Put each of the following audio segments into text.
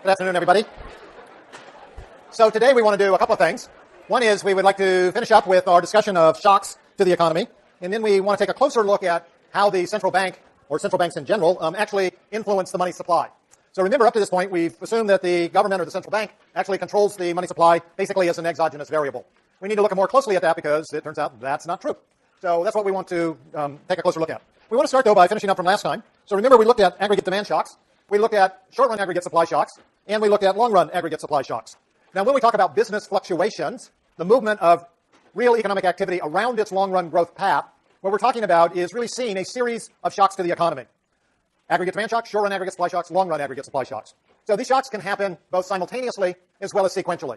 Good afternoon, everybody. So today we want to do a couple of things. One is we would like to finish up with our discussion of shocks to the economy, and then we want to take a closer look at how the central bank, or central banks in general, actually influence the money supply. So remember, up to this point, we've assumed that the government or the central bank actually controls the money supply basically as an exogenous variable. We need to look more closely at that because it turns out that's not true. So that's what we want to take a closer look at. We want to start, though, by finishing up from last time. So remember, we looked at aggregate demand shocks, we looked at short-run aggregate supply shocks, and we looked at long-run aggregate supply shocks. Now, when we talk about business fluctuations, the movement of real economic activity around its long-run growth path, what we're talking about is really seeing a series of shocks to the economy. Aggregate demand shocks, short-run aggregate supply shocks, long-run aggregate supply shocks. So these shocks can happen both simultaneously as well as sequentially.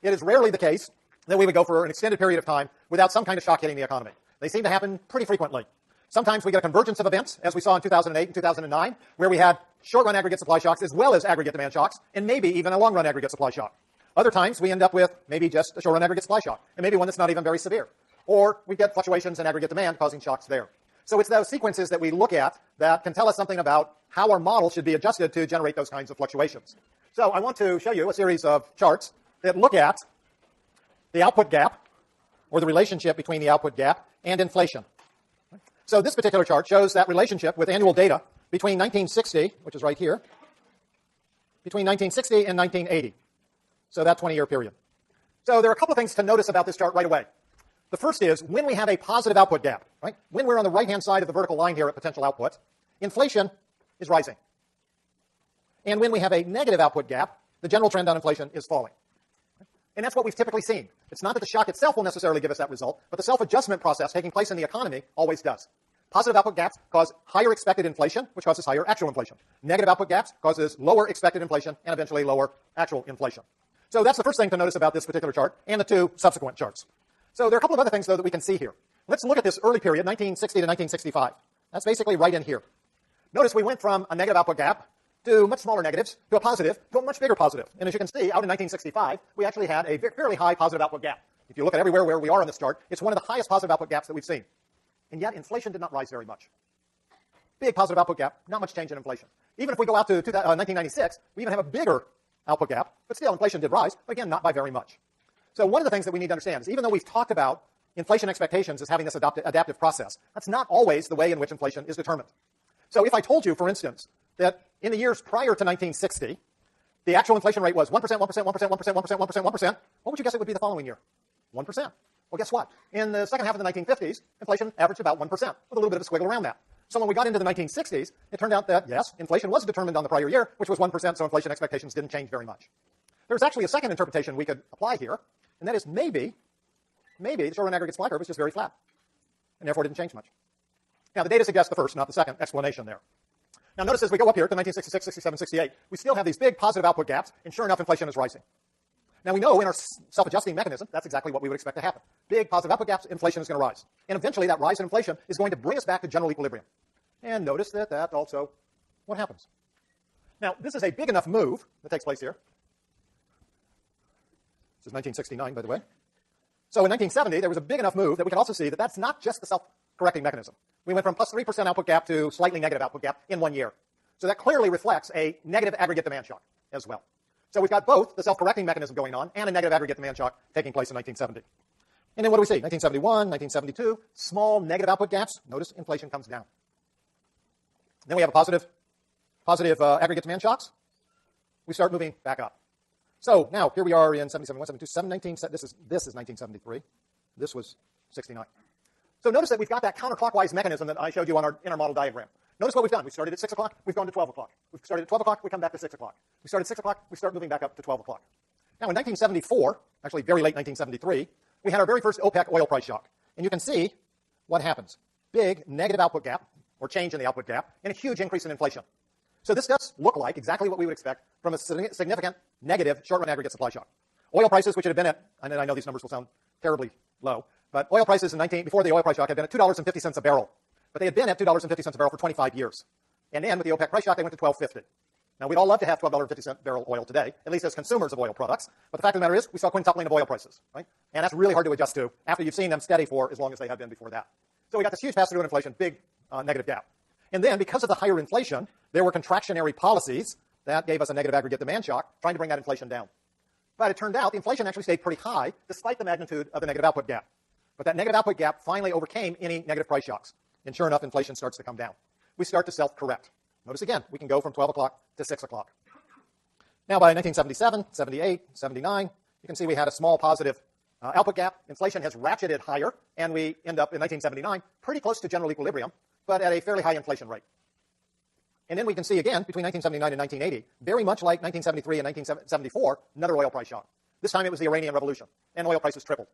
It is rarely the case that we would go for an extended period of time without some kind of shock hitting the economy. They seem to happen pretty frequently. Sometimes we get a convergence of events, as we saw in 2008 and 2009, where we had short-run aggregate supply shocks as well as aggregate demand shocks, and maybe even a long-run aggregate supply shock. Other times, we end up with maybe just a short-run aggregate supply shock, and maybe one that's not even very severe. Or we get fluctuations in aggregate demand causing shocks there. So it's those sequences that we look at that can tell us something about how our model should be adjusted to generate those kinds of fluctuations. So I want to show you a series of charts that look at the output gap, or the relationship between the output gap and inflation. So this particular chart shows that relationship with annual data between 1960, which is right here, between 1960 and 1980. So that 20-year period. So there are a couple of things to notice about this chart right away. The first is when we have a positive output gap, right? When we're on the right-hand side of the vertical line here at potential output, inflation is rising. And when we have a negative output gap, the general trend on inflation is falling. And that's what we've typically seen. It's not that the shock itself will necessarily give us that result, but the self-adjustment process taking place in the economy always does. Positive output gaps cause higher expected inflation, which causes higher actual inflation. Negative output gaps causes lower expected inflation and eventually lower actual inflation. So that's the first thing to notice about this particular chart and the two subsequent charts. So there are a couple of other things, though, that we can see here. Let's look at this early period, 1960 to 1965. That's basically right in here. Notice we went from a negative output gap to much smaller negatives, to a positive, to a much bigger positive. And as you can see, out in 1965, we actually had a fairly high positive output gap. If you look at everywhere where we are on this chart, it's one of the highest positive output gaps that we've seen. And yet, inflation did not rise very much. Big positive output gap, not much change in inflation. Even if we go out to 1996, we even have a bigger output gap, but still, inflation did rise, but again, not by very much. So one of the things that we need to understand is even though we've talked about inflation expectations as having this adaptive process, that's not always the way in which inflation is determined. So if I told you, for instance, that in the years prior to 1960, the actual inflation rate was 1%, 1%, 1%, 1%, 1%, 1%, 1%, what would you guess it would be the following year? 1%. Well, guess what? In the second half of the 1950s, inflation averaged about 1%, with a little bit of a squiggle around that. So when we got into the 1960s, it turned out that, yes, inflation was determined on the prior year, which was 1%, so inflation expectations didn't change very much. There's actually a second interpretation we could apply here, and that is maybe the short-run aggregate supply curve was just very flat, and therefore didn't change much. Now, the data suggests the first, not the second, explanation there. Now, notice as we go up here to 1966, 67, 68, we still have these big positive output gaps, and sure enough, inflation is rising. Now, we know in our self-adjusting mechanism, that's exactly what we would expect to happen. Big positive output gaps, inflation is going to rise. And eventually, that rise in inflation is going to bring us back to general equilibrium. And notice that also what happens. Now, this is a big enough move that takes place here. This is 1969, by the way. So in 1970, there was a big enough move that we can also see that that's not just the self-correcting mechanism. We went from plus 3% output gap to slightly negative output gap in 1 year. So that clearly reflects a negative aggregate demand shock as well. So we've got both the self-correcting mechanism going on and a negative aggregate demand shock taking place in 1970. And then what do we see? 1971, 1972, small negative output gaps. Notice inflation comes down. Then we have a positive aggregate demand shocks. We start moving back up. So now here we are in 77, 72, 719. This is 1973. This was 69. So notice that we've got that counterclockwise mechanism that I showed you in our model diagram. Notice what we've done. We started at 6 o'clock. We've gone to 12 o'clock. We started at 12 o'clock. We come back to 6 o'clock. We started at 6 o'clock. We start moving back up to 12 o'clock. Now in 1974, actually very late 1973, we had our very first OPEC oil price shock. And you can see what happens. Big negative output gap, or change in the output gap, and a huge increase in inflation. So this does look like exactly what we would expect from a significant negative short-run aggregate supply shock. Oil prices, which had been at, and I know these numbers will sound terribly low, but oil prices before the oil price shock had been at $2.50 a barrel. But they had been at $2.50 a barrel for 25 years. And then with the OPEC price shock, they went to $12.50. Now, we'd all love to have $12.50 barrel oil today, at least as consumers of oil products. But the fact of the matter is, we saw quintupling of oil prices, right? And that's really hard to adjust to after you've seen them steady for as long as they have been before that. So we got this huge pass-through in inflation, big negative gap. And then, because of the higher inflation, there were contractionary policies that gave us a negative aggregate demand shock, trying to bring that inflation down. But it turned out the inflation actually stayed pretty high despite the magnitude of the negative output gap. But that negative output gap finally overcame any negative price shocks. And sure enough, inflation starts to come down. We start to self-correct. Notice again, we can go from 12 o'clock to 6 o'clock. Now by 1977, 78, 79, you can see we had a small positive output gap. Inflation has ratcheted higher, and we end up in 1979 pretty close to general equilibrium, but at a fairly high inflation rate. And then we can see again, between 1979 and 1980, very much like 1973 and 1974, another oil price shock. This time it was the Iranian Revolution, and oil prices tripled.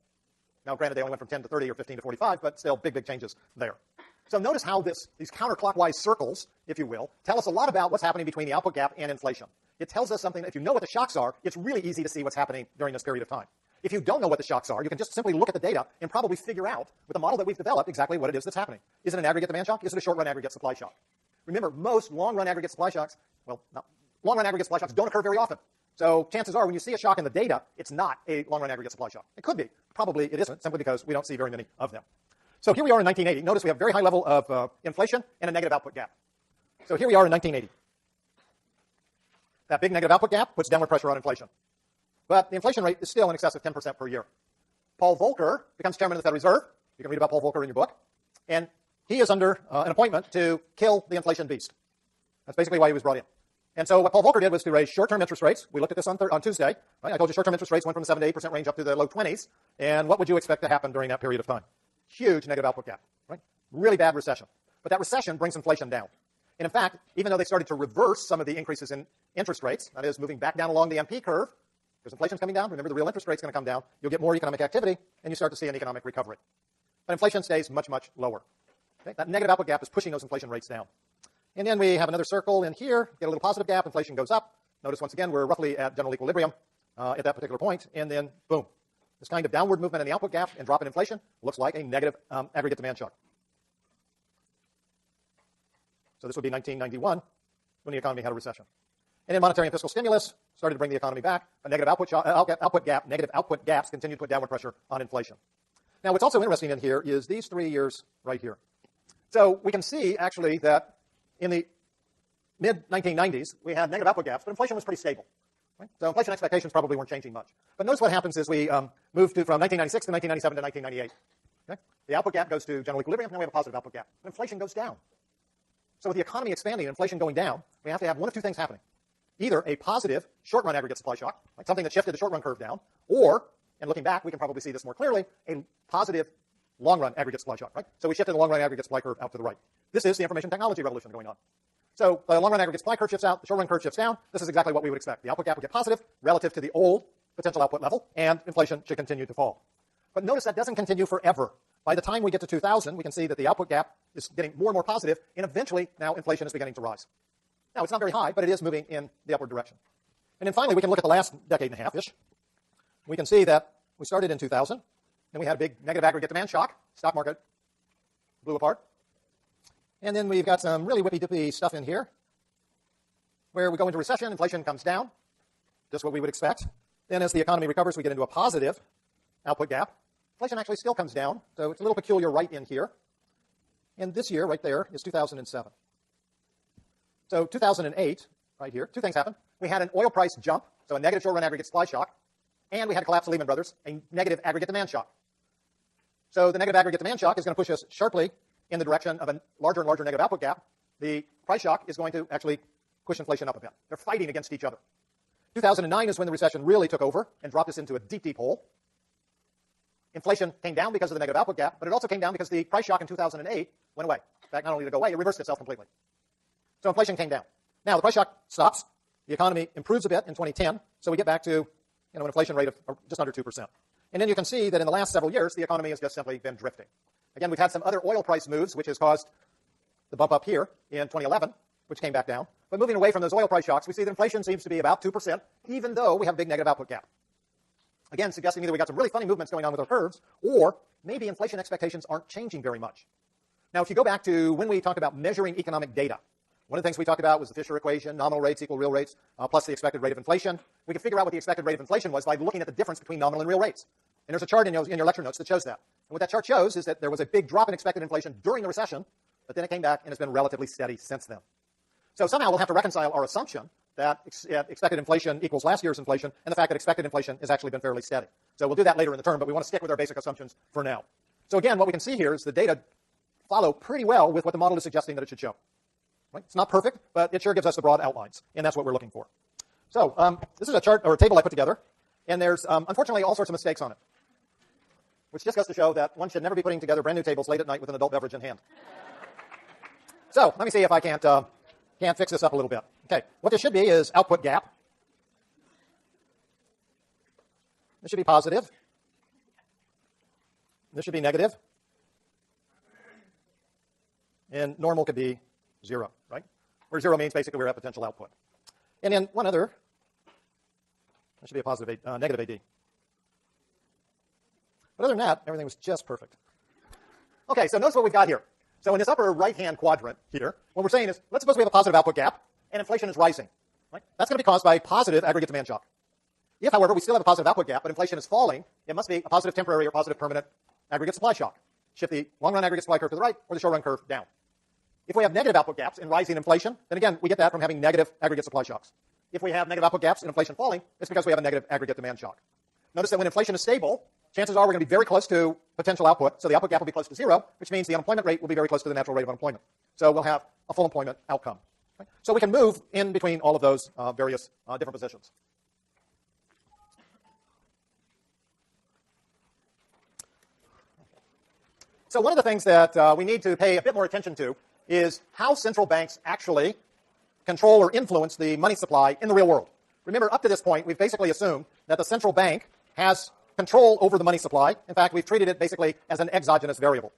Now, granted, they only went from 10 to 30 or 15 to 45, but still big, big changes there. So notice how these counterclockwise circles, if you will, tell us a lot about what's happening between the output gap and inflation. It tells us something. If you know what the shocks are, it's really easy to see what's happening during this period of time. If you don't know what the shocks are, you can just simply look at the data and probably figure out, with the model that we've developed, exactly what it is that's happening. Is it an aggregate demand shock? Is it a short-run aggregate supply shock? Remember, most long-run aggregate supply shocks, long-run aggregate supply shocks don't occur very often. So chances are when you see a shock in the data, it's not a long-run aggregate supply shock. It could be. Probably it isn't, simply because we don't see very many of them. So here we are in 1980. Notice we have a very high level of inflation and a negative output gap. So here we are in 1980. That big negative output gap puts downward pressure on inflation. But the inflation rate is still in excess of 10% per year. Paul Volcker becomes chairman of the Federal Reserve. You can read about Paul Volcker in your book. And he is under an appointment to kill the inflation beast. That's basically why he was brought in. And so what Paul Volcker did was to raise short-term interest rates. We looked at this on Tuesday. Right? I told you short-term interest rates went from the 7 to 8% range up to the low 20s. And what would you expect to happen during that period of time? Huge negative output gap. Right? Really bad recession. But that recession brings inflation down. And in fact, even though they started to reverse some of the increases in interest rates, that is moving back down along the MP curve, because inflation's coming down, remember the real interest rate's going to come down, you'll get more economic activity, and you start to see an economic recovery. But inflation stays much, much lower. Okay? That negative output gap is pushing those inflation rates down. And then we have another circle in here, get a little positive gap, inflation goes up. Notice once again, we're roughly at general equilibrium at that particular point, and then boom. This kind of downward movement in the output gap and drop in inflation looks like a negative aggregate demand shock. So this would be 1991 when the economy had a recession. And then monetary and fiscal stimulus started to bring the economy back. A negative negative output gaps continued to put downward pressure on inflation. Now what's also interesting in here is these 3 years right here. So we can see actually that in the mid-1990s, we had negative output gaps, but inflation was pretty stable. Right? So inflation expectations probably weren't changing much. But notice what happens is we move from 1996 to 1997 to 1998. Okay? The output gap goes to general equilibrium, now we have a positive output gap. But inflation goes down. So with the economy expanding and inflation going down, we have to have one of two things happening. Either a positive short-run aggregate supply shock, like something that shifted the short-run curve down, or, and looking back, we can probably see this more clearly, a positive long-run aggregate supply shock, right? So we shifted the long-run aggregate supply curve out to the right. This is the information technology revolution going on. So the long-run aggregate supply curve shifts out, the short-run curve shifts down. This is exactly what we would expect. The output gap would get positive relative to the old potential output level, and inflation should continue to fall. But notice that doesn't continue forever. By the time we get to 2000, we can see that the output gap is getting more and more positive, and eventually now inflation is beginning to rise. Now, it's not very high, but it is moving in the upward direction. And then finally, we can look at the last decade and a half-ish. We can see that we started in 2000, and we had a big negative aggregate demand shock. Stock market blew apart. And then we've got some really whippy-dippy stuff in here, where we go into recession, inflation comes down, just what we would expect. Then as the economy recovers, we get into a positive output gap. Inflation actually still comes down, so it's a little peculiar right in here. And this year, right there, is 2007. So 2008, right here, two things happened. We had an oil price jump, so a negative short-run aggregate supply shock, and we had a collapse of Lehman Brothers, a negative aggregate demand shock. So the negative aggregate demand shock is going to push us sharply in the direction of a larger and larger negative output gap. The price shock is going to actually push inflation up a bit. They're fighting against each other. 2009 is when the recession really took over and dropped us into a deep, deep hole. Inflation came down because of the negative output gap, but it also came down because the price shock in 2008 went away. In fact, not only did it go away, it reversed itself completely. So inflation came down. Now, the price shock stops. The economy improves a bit in 2010, so we get back to an inflation rate of just under 2%. And then you can see that in the last several years, the economy has just simply been drifting. Again, we've had some other oil price moves, which has caused the bump up here in 2011, which came back down. But moving away from those oil price shocks, we see that inflation seems to be about 2%, even though we have a big negative output gap. Again, suggesting either we got some really funny movements going on with our curves, or maybe inflation expectations aren't changing very much. Now, if you go back to when we talked about measuring economic data, one of the things we talked about was the Fisher equation, nominal rates equal real rates, plus the expected rate of inflation. We could figure out what the expected rate of inflation was by looking at the difference between nominal and real rates. And there's a chart in your lecture notes that shows that. And what that chart shows is that there was a big drop in expected inflation during the recession, but then it came back and has been relatively steady since then. So somehow we'll have to reconcile our assumption that expected inflation equals last year's inflation, and the fact that expected inflation has actually been fairly steady. So we'll do that later in the term, but we want to stick with our basic assumptions for now. So again, what we can see here is the data follow pretty well with what the model is suggesting that it should show. Right? It's not perfect, but it sure gives us the broad outlines, and that's what we're looking for. So this is a chart or a table I put together, and there's unfortunately all sorts of mistakes on it, which just goes to show that one should never be putting together brand new tables late at night with an adult beverage in hand. So let me see if I can't fix this up a little bit. Okay, what this should be is output gap. This should be positive. This should be negative. And normal could be 0, right? Where 0 means basically we're at potential output. And then one other, that should be a positive, negative AD. But other than that, everything was just perfect. Okay, so notice what we've got here. So in this upper right-hand quadrant here, what we're saying is, let's suppose we have a positive output gap, and inflation is rising. Right? That's going to be caused by positive aggregate demand shock. If, however, we still have a positive output gap, but inflation is falling, it must be a positive temporary or positive permanent aggregate supply shock. Shift the long-run aggregate supply curve to the right or the short-run curve down. If we have negative output gaps and rising inflation, then again, we get that from having negative aggregate supply shocks. If we have negative output gaps and inflation falling, it's because we have a negative aggregate demand shock. Notice that when inflation is stable, chances are we're going to be very close to potential output, so the output gap will be close to 0, which means the unemployment rate will be very close to the natural rate of unemployment. So we'll have a full employment outcome. Right? So we can move in between all of those various different positions. So one of the things that we need to pay a bit more attention to is how central banks actually control or influence the money supply in the real world. Remember, up to this point, we've basically assumed that the central bank has control over the money supply. In fact, we've treated it basically as an exogenous variable.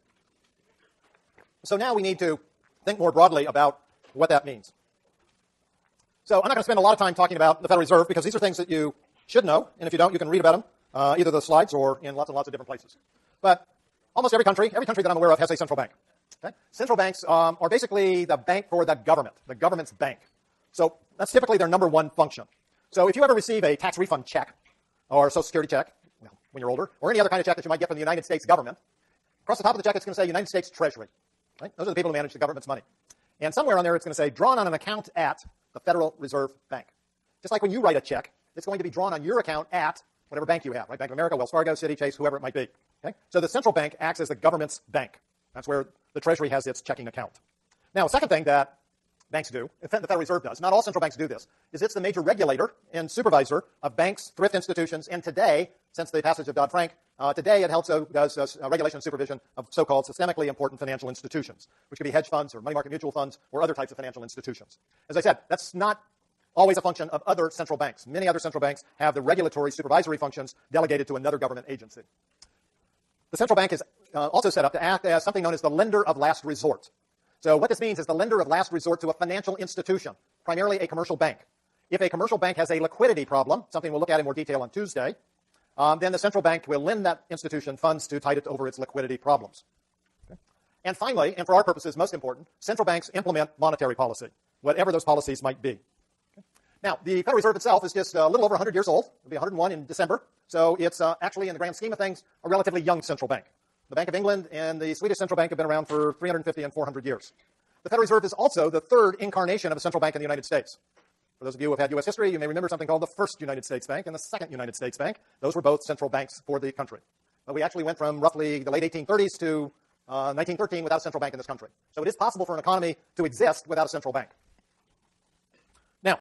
So now we need to think more broadly about what that means. So I'm not going to spend a lot of time talking about the Federal Reserve because these are things that you should know, and if you don't, you can read about them, either the slides or in lots and lots of different places. But almost every country that I'm aware of has a central bank. Okay? Central banks are basically the bank for the government's bank. So that's typically their number one function. So if you ever receive a tax refund check or a Social Security check, well, when you're older, or any other kind of check that you might get from the United States government, across the top of the check it's going to say United States Treasury. Right? Those are the people who manage the government's money. And somewhere on there it's going to say drawn on an account at the Federal Reserve Bank. Just like when you write a check, it's going to be drawn on your account at whatever bank you have, right? Bank of America, Wells Fargo, Citi, Chase, whoever it might be. Okay? So the central bank acts as the government's bank. That's where the Treasury has its checking account. Now, a second thing that banks do, in fact, the Federal Reserve does, not all central banks do this, is it's the major regulator and supervisor of banks, thrift institutions, and today, since the passage of Dodd-Frank, today it also does regulation and supervision of so-called systemically important financial institutions, which could be hedge funds or money market mutual funds or other types of financial institutions. As I said, that's not always a function of other central banks. Many other central banks have the regulatory supervisory functions delegated to another government agency. The central bank is also set up to act as something known as the lender of last resort. So what this means is the lender of last resort to a financial institution, primarily a commercial bank. If a commercial bank has a liquidity problem, something we'll look at in more detail on Tuesday, then the central bank will lend that institution funds to tide it over its liquidity problems. Okay? And finally, and for our purposes most important, central banks implement monetary policy, whatever those policies might be. Okay? Now, the Federal Reserve itself is just a little over 100 years old. It'll be 101 in December. So it's actually, in the grand scheme of things, a relatively young central bank. The Bank of England and the Swedish central bank have been around for 350 and 400 years. The Federal Reserve is also the third incarnation of a central bank in the United States. For those of you who have had U.S. history, you may remember something called the first United States Bank and the second United States Bank. Those were both central banks for the country. But we actually went from roughly the late 1830s to 1913 without a central bank in this country. So it is possible for an economy to exist without a central bank. Now,